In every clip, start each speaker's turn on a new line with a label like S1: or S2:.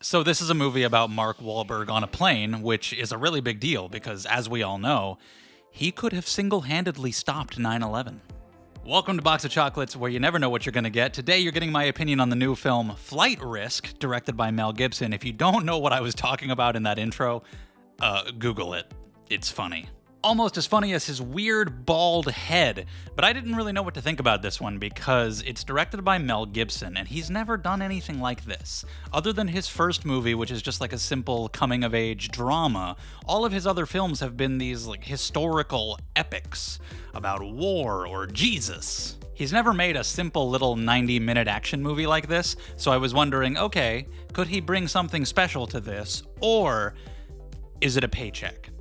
S1: So this is a movie about Mark Wahlberg on a plane, which is a really big deal because, as we all know, he could have single-handedly stopped 9/11. Welcome to Box of Chocolates, where you never know what you're going to get. Today you're getting my opinion on the new film Flight Risk, directed by Mel Gibson. If you don't know what I was talking about in that intro, Google it. It's funny. Almost as funny as his weird bald head, but I didn't really know what to think about this one because it's directed by Mel Gibson, and he's never done anything like this. Other than his first movie, which is just like a simple coming-of-age drama, all of his other films have been these like historical epics about war or Jesus. He's never made a simple little 90-minute action movie like this, so I was wondering, okay, could he bring something special to this, or is it a paycheck?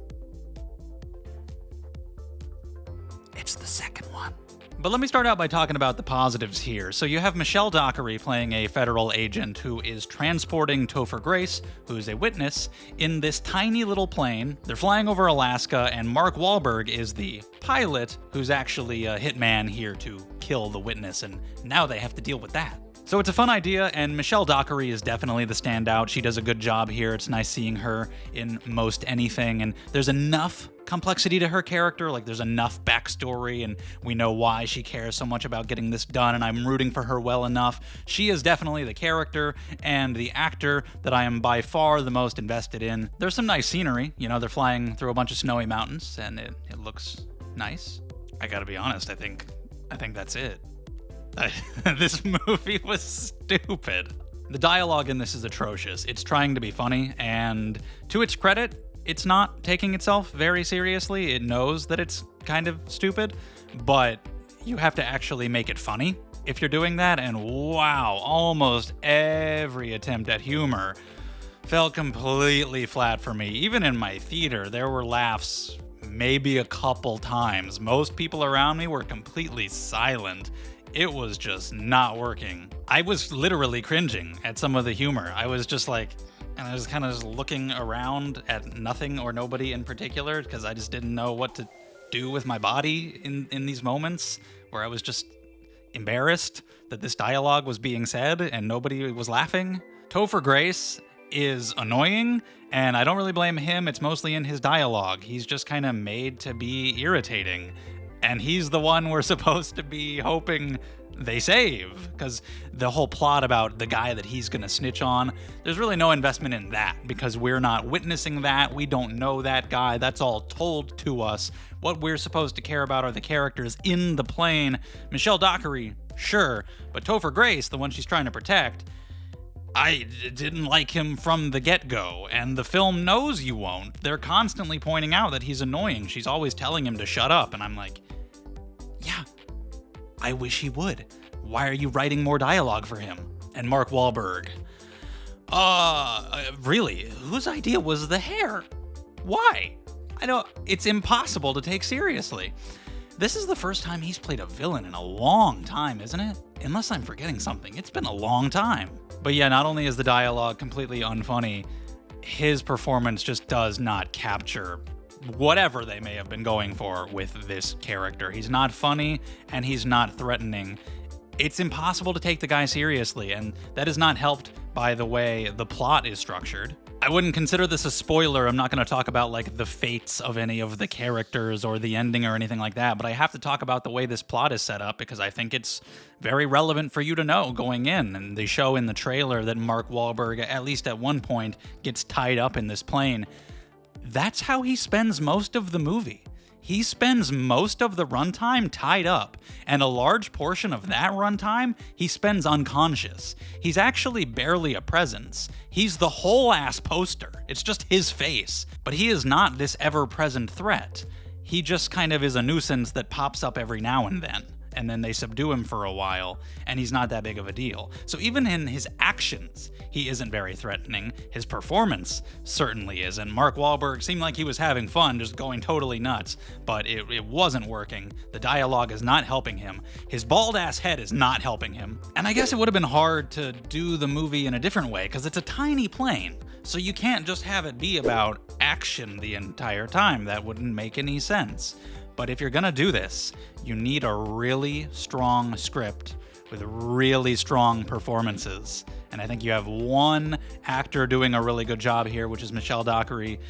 S1: It's the second one. But let me start out by talking about the positives here. So you have Michelle Dockery playing a federal agent who is transporting Topher Grace, who's a witness, in this tiny little plane. They're flying over Alaska, and Mark Wahlberg is the pilot who's actually a hitman here to kill the witness, and now they have to deal with that. So it's a fun idea, and Michelle Dockery is definitely the standout. She does a good job here. It's nice seeing her in most anything, and there's enough complexity to her character, like there's enough backstory, and we know why she cares so much about getting this done, and I'm rooting for her well enough. She is definitely the character and the actor that I am by far the most invested in. There's some nice scenery, you know, they're flying through a bunch of snowy mountains, and it looks nice. I gotta be honest, I think that's it. This movie was stupid. The dialogue in this is atrocious. It's trying to be funny, and to its credit, it's not taking itself very seriously. It knows that it's kind of stupid, but you have to actually make it funny if you're doing that, and wow, almost every attempt at humor fell completely flat for me. Even in my theater, there were laughs maybe a couple times. Most people around me were completely silent. It was just not working. I was literally cringing at some of the humor. I was just like, and I was kind of just looking around at nothing or nobody in particular because I just didn't know what to do with my body in these moments where I was just embarrassed that this dialogue was being said and nobody was laughing. Topher Grace is annoying, and I don't really blame him. It's mostly in his dialogue. He's just kind of made to be irritating. And he's the one we're supposed to be hoping they save, because the whole plot about the guy that he's gonna snitch on, there's really no investment in that because we're not witnessing that. We don't know that guy. That's all told to us. What we're supposed to care about are the characters in the plane. Michelle Dockery, sure, but Topher Grace, the one she's trying to protect, I didn't like him from the get-go, and the film knows you won't. They're constantly pointing out that he's annoying. She's always telling him to shut up, and I'm like, yeah, I wish he would. Why are you writing more dialogue for him? And Mark Wahlberg. Really? Whose idea was the hair? Why? It's impossible to take seriously. This is the first time he's played a villain in a long time, isn't it? Unless I'm forgetting something. It's been a long time. But yeah, not only is the dialogue completely unfunny, his performance just does not capture whatever they may have been going for with this character. He's not funny, and he's not threatening. It's impossible to take the guy seriously, and that is not helped by the way the plot is structured. I wouldn't consider this a spoiler. I'm not going to talk about like the fates of any of the characters or the ending or anything like that, but I have to talk about the way this plot is set up because I think it's very relevant for you to know going in. And they show in the trailer that Mark Wahlberg, at least at one point, gets tied up in this plane. That's how he spends most of the movie. He spends most of the runtime tied up, and a large portion of that runtime he spends unconscious. He's actually barely a presence. He's the whole ass poster. It's just his face. But he is not this ever-present threat. He just kind of is a nuisance that pops up every now and then they subdue him for a while, and he's not that big of a deal. So even in his actions, he isn't very threatening. His performance certainly isn't. Mark Wahlberg seemed like he was having fun, just going totally nuts, but it wasn't working. The dialogue is not helping him. His bald-ass head is not helping him. And I guess it would have been hard to do the movie in a different way, because it's a tiny plane, so you can't just have it be about action the entire time. That wouldn't make any sense. But if you're gonna do this, you need a really strong script with really strong performances. And I think you have one actor doing a really good job here, which is Michelle Dockery,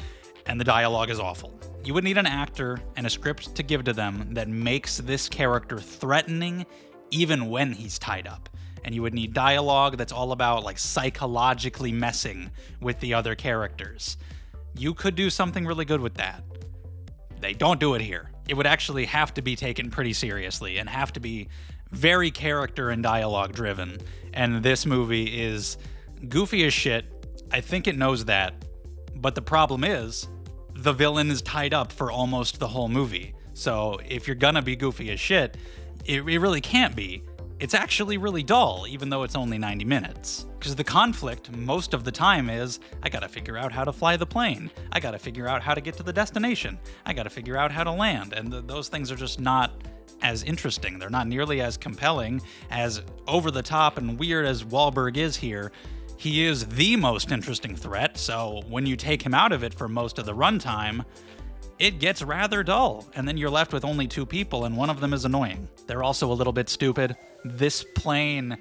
S1: and the dialogue is awful. You would need an actor and a script to give to them that makes this character threatening even when he's tied up. And you would need dialogue that's all about like psychologically messing with the other characters. You could do something really good with that. They don't do it here. It would actually have to be taken pretty seriously and have to be very character and dialogue driven. And this movie is goofy as shit. I think it knows that. But the problem is, the villain is tied up for almost the whole movie. So if you're gonna be goofy as shit, it really can't be. It's actually really dull, even though it's only 90 minutes. Because the conflict most of the time is, I gotta figure out how to fly the plane. I gotta figure out how to get to the destination. I gotta figure out how to land. And those things are just not as interesting. They're not nearly as compelling, as over the top and weird as Wahlberg is here. He is the most interesting threat, so when you take him out of it for most of the runtime, it gets rather dull, and then you're left with only two people, and one of them is annoying. They're also a little bit stupid. This plane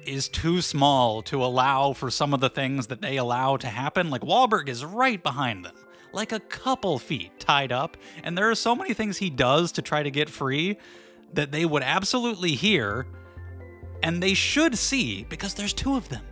S1: is too small to allow for some of the things that they allow to happen. Like, Wahlberg is right behind them, like a couple feet tied up, and there are so many things he does to try to get free that they would absolutely hear, and they should see, because there's two of them.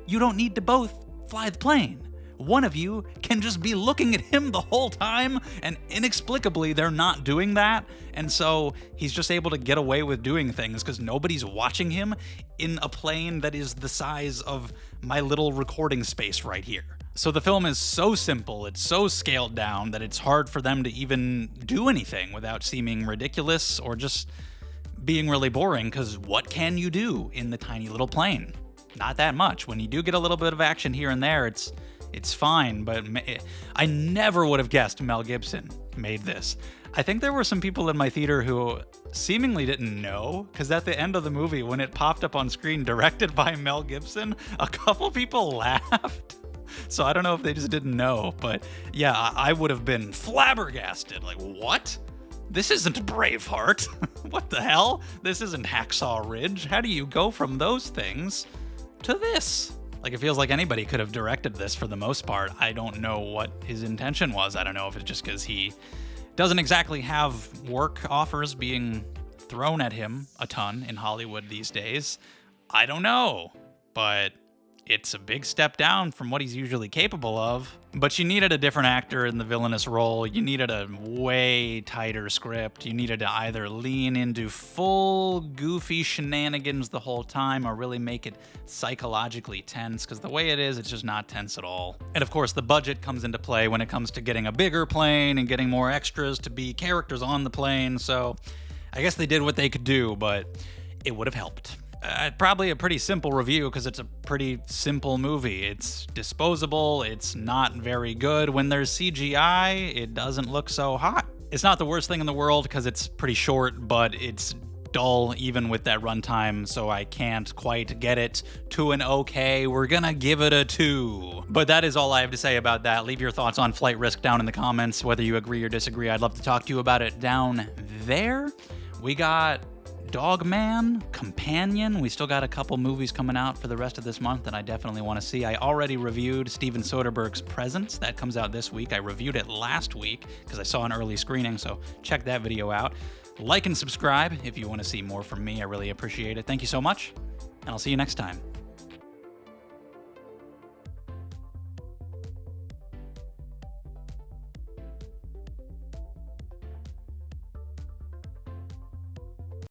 S1: You don't need to both fly the plane. One of you can just be looking at him the whole time, and inexplicably they're not doing that, and so he's just able to get away with doing things because nobody's watching him in a plane that is the size of my little recording space right here. So the film is so simple, it's so scaled down that it's hard for them to even do anything without seeming ridiculous or just being really boring, because what can you do in the tiny little plane? Not that much. When you do get a little bit of action here and there, it's fine, but I never would have guessed Mel Gibson made this. I think there were some people in my theater who seemingly didn't know, because at the end of the movie, when it popped up on screen directed by Mel Gibson, a couple people laughed. So I don't know if they just didn't know, but yeah, I would have been flabbergasted. Like, what? This isn't Braveheart. What the hell? This isn't Hacksaw Ridge. How do you go from those things to this? Like, it feels like anybody could have directed this for the most part. I don't know what his intention was. I don't know if it's just because he doesn't exactly have work offers being thrown at him a ton in Hollywood these days. I don't know, but it's a big step down from what he's usually capable of. But you needed a different actor in the villainous role. You needed a way tighter script. You needed to either lean into full goofy shenanigans the whole time or really make it psychologically tense, because the way it is, it's just not tense at all. And of course, the budget comes into play when it comes to getting a bigger plane and getting more extras to be characters on the plane. So I guess they did what they could do, but it would have helped. Probably a pretty simple review because it's a pretty simple movie. It's disposable, it's not very good. When there's CGI, it doesn't look so hot. It's not the worst thing in the world because it's pretty short, but it's dull even with that runtime, so I can't quite get it to an okay. We're gonna give it a 2. But that is all I have to say about that. Leave your thoughts on Flight Risk down in the comments, whether you agree or disagree. I'd love to talk to you about it down there. We got Dogman, Companion. We still got a couple movies coming out for the rest of this month that I definitely want to see. I already reviewed Steven Soderbergh's Presence. That comes out this week. I reviewed it last week because I saw an early screening, so check that video out. Like and subscribe if you want to see more from me. I really appreciate it. Thank you so much, and I'll see you next time.